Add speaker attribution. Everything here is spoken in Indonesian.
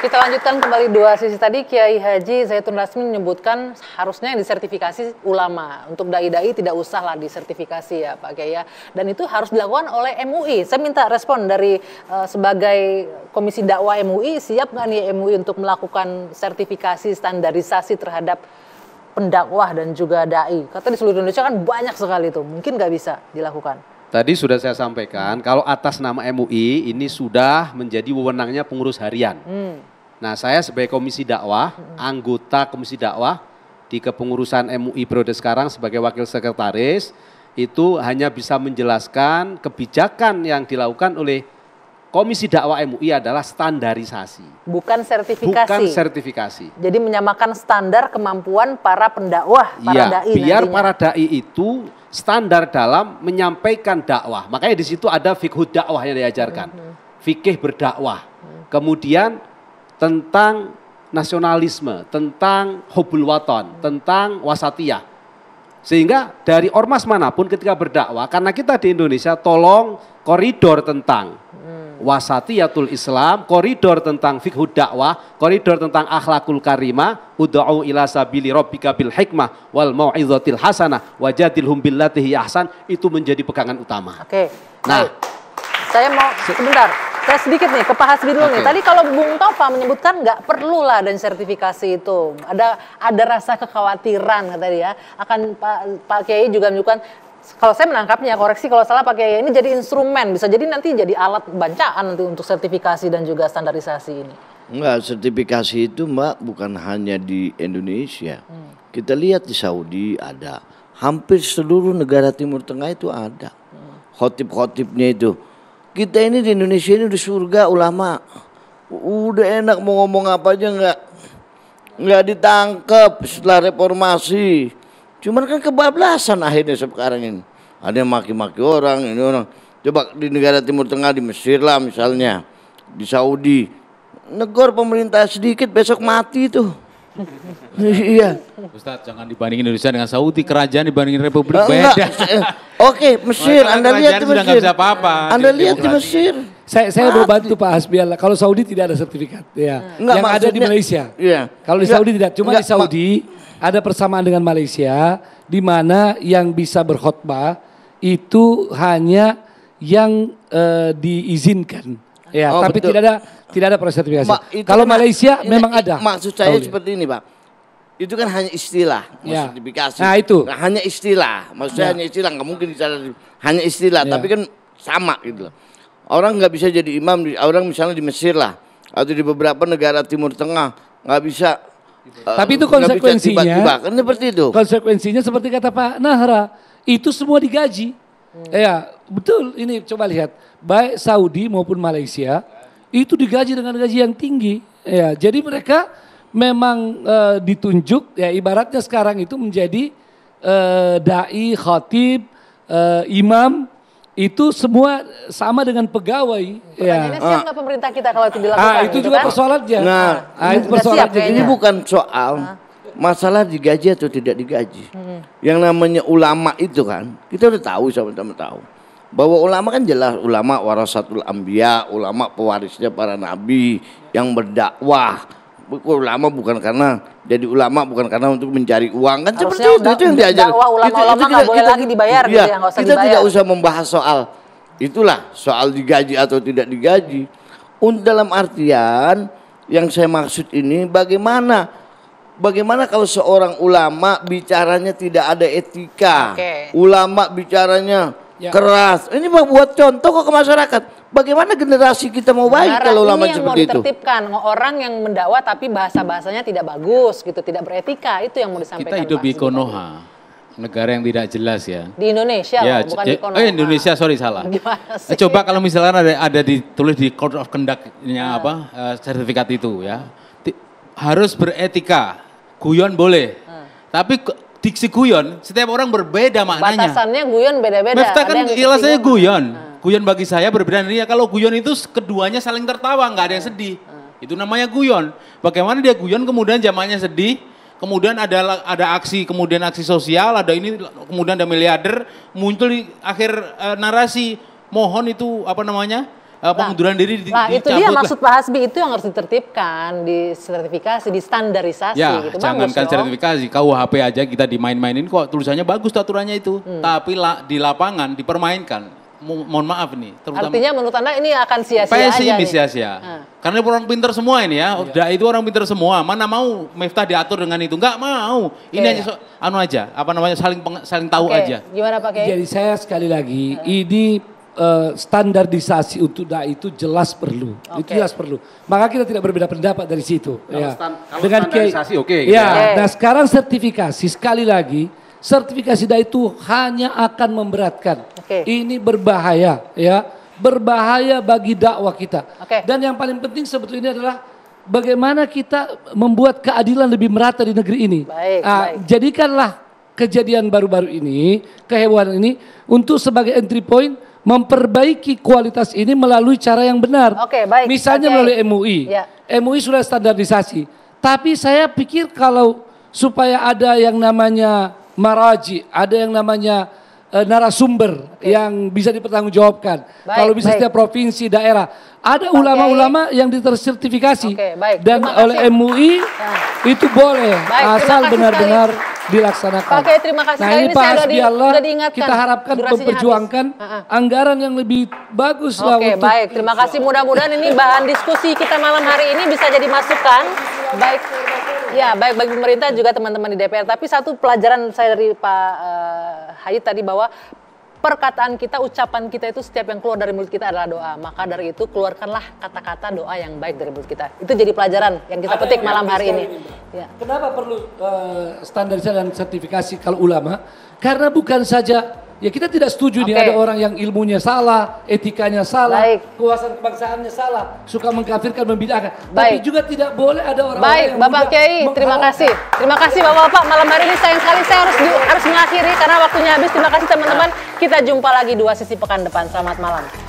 Speaker 1: Kita lanjutkan kembali dua sisi tadi. Kiai Haji Zaitun Rasmi menyebutkan harusnya yang disertifikasi ulama. Untuk dai-dai tidak usahlah disertifikasi ya Pak Kiai ya. Dan itu harus dilakukan oleh MUI. Saya minta respon dari sebagai Komisi Dakwah MUI, siap nggak nih MUI untuk melakukan sertifikasi standarisasi terhadap pendakwah dan juga dai? Kata di seluruh Indonesia kan banyak sekali itu. Mungkin nggak bisa dilakukan.
Speaker 2: Tadi sudah saya sampaikan, kalau atas nama MUI ini sudah menjadi wewenangnya pengurus harian. Nah, saya sebagai Komisi Dakwah, anggota Komisi Dakwah di kepengurusan MUI periode sekarang sebagai wakil sekretaris, itu hanya bisa menjelaskan kebijakan yang dilakukan oleh Komisi Dakwah MUI adalah standarisasi.
Speaker 1: Bukan sertifikasi.
Speaker 2: Bukan sertifikasi.
Speaker 1: Jadi menyamakan standar kemampuan para pendakwah, para dai.
Speaker 2: Biar
Speaker 1: nantinya.
Speaker 2: para dai itu standar dalam menyampaikan dakwah. Makanya di situ ada fikih dakwah yang diajarkan. Fikih berdakwah. Kemudian tentang nasionalisme, tentang hubul waton, tentang wasatiyah. Sehingga dari ormas manapun ketika berdakwah, karena kita di Indonesia tolong koridor tentang wasatiyatul Islam, koridor tentang fikih dakwah, koridor tentang akhlakul karimah, ud'u ila sabili rabbika bil hikmah wal mau'izatil hasanah wajadilhum billati hiya ahsan, itu menjadi pegangan utama.
Speaker 1: Oke.
Speaker 2: Nah,
Speaker 1: saya mau sebentar. Saya sedikit nih ke Pak Hasbi dulu nih. Tadi kalau Bung Tova menyebutkan nggak perlulah dan sertifikasi itu. Ada rasa kekhawatiran kata dia. Akan Pak Kiai juga menyebutkan, kalau saya menangkapnya, koreksi kalau salah Pak Kiai, ini jadi instrumen, bisa jadi nanti jadi alat bancaan nanti untuk sertifikasi dan juga standarisasi ini.
Speaker 3: Enggak, sertifikasi itu Mbak bukan hanya di Indonesia. Kita lihat di Saudi ada. Hampir seluruh negara Timur Tengah itu ada. Khotib-khotibnya itu. Kita ini di Indonesia ini udah surga ulama. Udah enak mau ngomong apa aja nggak ditangkap setelah reformasi. Cuman kan kebablasan akhirnya sekarang ini. Ada yang maki-maki orang, ini orang. Coba di negara Timur Tengah, di Mesir lah misalnya, di Saudi, negor pemerintah sedikit besok mati tuh. Iya.
Speaker 4: Ustadz, jangan dibandingin Indonesia dengan Saudi, kerajaan dibandingin Republik beda.
Speaker 3: Oke, Mesir, Anda lihat di Mesir. Anda lihat di Mesir.
Speaker 5: Saya berbantu Pak Hasbi. Kalau Saudi tidak ada sertifikat, ya. Yang ada di Malaysia.
Speaker 3: Iya.
Speaker 5: Kalau di Saudi tidak, cuma di Saudi ada persamaan dengan Malaysia, di mana yang bisa berkhutbah itu hanya yang diizinkan. Ya, tapi betul. tidak ada proses sertifikasi. Kalau kan Malaysia memang ada.
Speaker 3: Maksud saya seperti ini, Pak. Itu kan hanya istilah,
Speaker 5: ya.
Speaker 3: Sertifikasi.
Speaker 5: Nah, itu.
Speaker 3: Nah, hanya istilah. Maksudnya hanya istilah, nggak mungkin hanya istilah, tapi kan sama gitu loh. Orang nggak bisa jadi imam, orang misalnya di Mesir lah, atau di beberapa negara Timur Tengah nggak bisa.
Speaker 5: Tapi itu konsekuensinya.
Speaker 3: Tiba-tiba. Kan seperti itu.
Speaker 5: Konsekuensinya seperti kata Pak Nahra, itu semua digaji. Ya, betul. Ini coba lihat, baik Saudi maupun Malaysia itu digaji dengan gaji yang tinggi. Ya, jadi mereka memang ditunjuk, ya ibaratnya sekarang itu menjadi dai, khatib, imam, itu semua sama dengan pegawai.
Speaker 1: Pertanyaannya siap nggak pemerintah kita kalau itu dilakukan?
Speaker 5: Itu juga kan persoalannya. Itu persoalannya.
Speaker 3: Ini bukan soal masalah digaji atau tidak digaji. Yang namanya ulama itu kan, kita udah tahu, sama-sama tahu. Bahwa ulama kan jelas, ulama warasatul anbiya, ulama pewarisnya para nabi yang berdakwah. Ulama bukan karena jadi ulama, bukan karena untuk mencari uang kan.
Speaker 1: Harusnya
Speaker 3: seperti itu yang diajar.
Speaker 1: Ulama-ulama nggak boleh lagi dibayar gitu ya, nggak usah
Speaker 3: kita
Speaker 1: dibayar.
Speaker 3: tidak usah membahas soal itulah, soal digaji atau tidak digaji. Dalam artian yang saya maksud ini bagaimana kalau seorang ulama bicaranya tidak ada etika, ulama bicaranya keras. Ini buat contoh kok ke masyarakat. Bagaimana generasi kita mau baik kalau ulama seperti itu?
Speaker 1: Ini yang mau ditertibkan, orang yang mendakwah tapi bahasanya tidak bagus gitu, tidak beretika, itu yang mau disampaikan.
Speaker 4: Kita hidup di Konoha, negara yang tidak jelas ya.
Speaker 1: Di Indonesia
Speaker 4: ya,
Speaker 1: loh, bukan di Konoha.
Speaker 4: Indonesia, sorry salah. Coba kalau misalkan ada ditulis di Code of Conduct-nya sertifikat itu ya, harus beretika. Guyon boleh, tapi diksi guyon setiap orang berbeda maknanya.
Speaker 1: Batasannya guyon beda-beda.
Speaker 4: Miftah kan jelasnya guyon. Guyon bagi saya berbeda dari kalau guyon itu keduanya saling tertawa, nggak ada yang sedih. Itu namanya guyon. Bagaimana dia guyon kemudian zamannya sedih, kemudian ada aksi, kemudian aksi sosial, ada ini, kemudian ada miliarder, muncul di akhir narasi. Mohon itu pengunduran diri
Speaker 1: Nah, itu
Speaker 4: dicabut
Speaker 1: dia
Speaker 4: lah.
Speaker 1: maksud Pak Hasbi, itu yang harus ditertipkan, disertifikasi, distandarisasi
Speaker 4: Ya,
Speaker 1: gitu.
Speaker 4: jangankan
Speaker 1: Bagus,
Speaker 4: sertifikasi, KUHP aja kita dimain-mainin kok, tulisannya bagus tuh aturannya itu. Tapi di lapangan dipermainkan. Mohon maaf nih, terutama
Speaker 1: Artinya menurut Anda ini akan sia-sia aja
Speaker 4: pesimis
Speaker 1: nih.
Speaker 4: sia-sia. Karena orang pinter semua ini ya, itu orang pinter semua. Mana mau Miftah diatur dengan itu? Enggak mau. Ini aja saling tahu
Speaker 1: Oke,
Speaker 4: aja.
Speaker 1: gimana Pak Kiai?
Speaker 5: Jadi saya sekali lagi, ini standarisasi untuk dai itu jelas perlu. Itu jelas perlu. Maka kita tidak berbeda pendapat dari situ.
Speaker 2: Kalau standarisasi oke, gitu
Speaker 5: ya. Nah sekarang sertifikasi sekali lagi, sertifikasi dai itu hanya akan memberatkan. Ini berbahaya, ya, berbahaya bagi dakwah kita. Dan yang paling penting sebetulnya adalah bagaimana kita membuat keadilan lebih merata di negeri ini.
Speaker 1: Baik.
Speaker 5: Jadikanlah kejadian baru-baru ini, kehebohan ini untuk sebagai entry point memperbaiki kualitas ini melalui cara yang benar.
Speaker 1: Baik.
Speaker 5: Misalnya melalui MUI.
Speaker 1: Ya.
Speaker 5: MUI sudah standarisasi. Tapi saya pikir kalau supaya ada yang namanya maraji, ada yang namanya narasumber yang bisa dipertanggungjawabkan. Kalau bisa setiap provinsi, daerah. Ada ulama-ulama yang tersertifikasi. Dan oleh MUI itu boleh. Asal benar-benar dilaksanakan.
Speaker 1: Pak Kiai, terima kasih.
Speaker 5: Nah
Speaker 1: Sekali
Speaker 5: ini
Speaker 1: ini
Speaker 5: Pak
Speaker 1: saya
Speaker 5: Hasbi Allah,
Speaker 1: udah diingatkan.
Speaker 5: kita harapkan
Speaker 1: Durasinya
Speaker 5: memperjuangkan anggaran yang lebih bagus lah untuk.
Speaker 1: Baik. Terima kasih. Mudah-mudahan ini bahan diskusi kita malam hari ini bisa jadi masukan. Baik. Ya, baik bagi pemerintah juga teman-teman di DPR. Tapi satu pelajaran saya dari Pak Hayat tadi bahwa perkataan kita, ucapan kita itu setiap yang keluar dari mulut kita adalah doa. Maka dari itu keluarkanlah kata-kata doa yang baik dari mulut kita. Itu jadi pelajaran yang kita petik malam hari ini. Ya.
Speaker 5: Kenapa perlu standarisasi dan sertifikasi kalau ulama? Karena bukan saja, ya kita tidak setuju nih ada orang yang ilmunya salah, etikanya salah, kekuasaan kebangsaannya salah, suka mengkafirkan, membid'ahkan. Tapi juga tidak boleh ada orang-orang yang
Speaker 1: Bapak Kiai, terima kasih. Terima kasih Bapak-bapak. Malam hari ini sayang sekali saya harus mengakhiri karena waktunya habis. Terima kasih teman-teman. Kita jumpa lagi 2 sisi pekan depan. Selamat malam.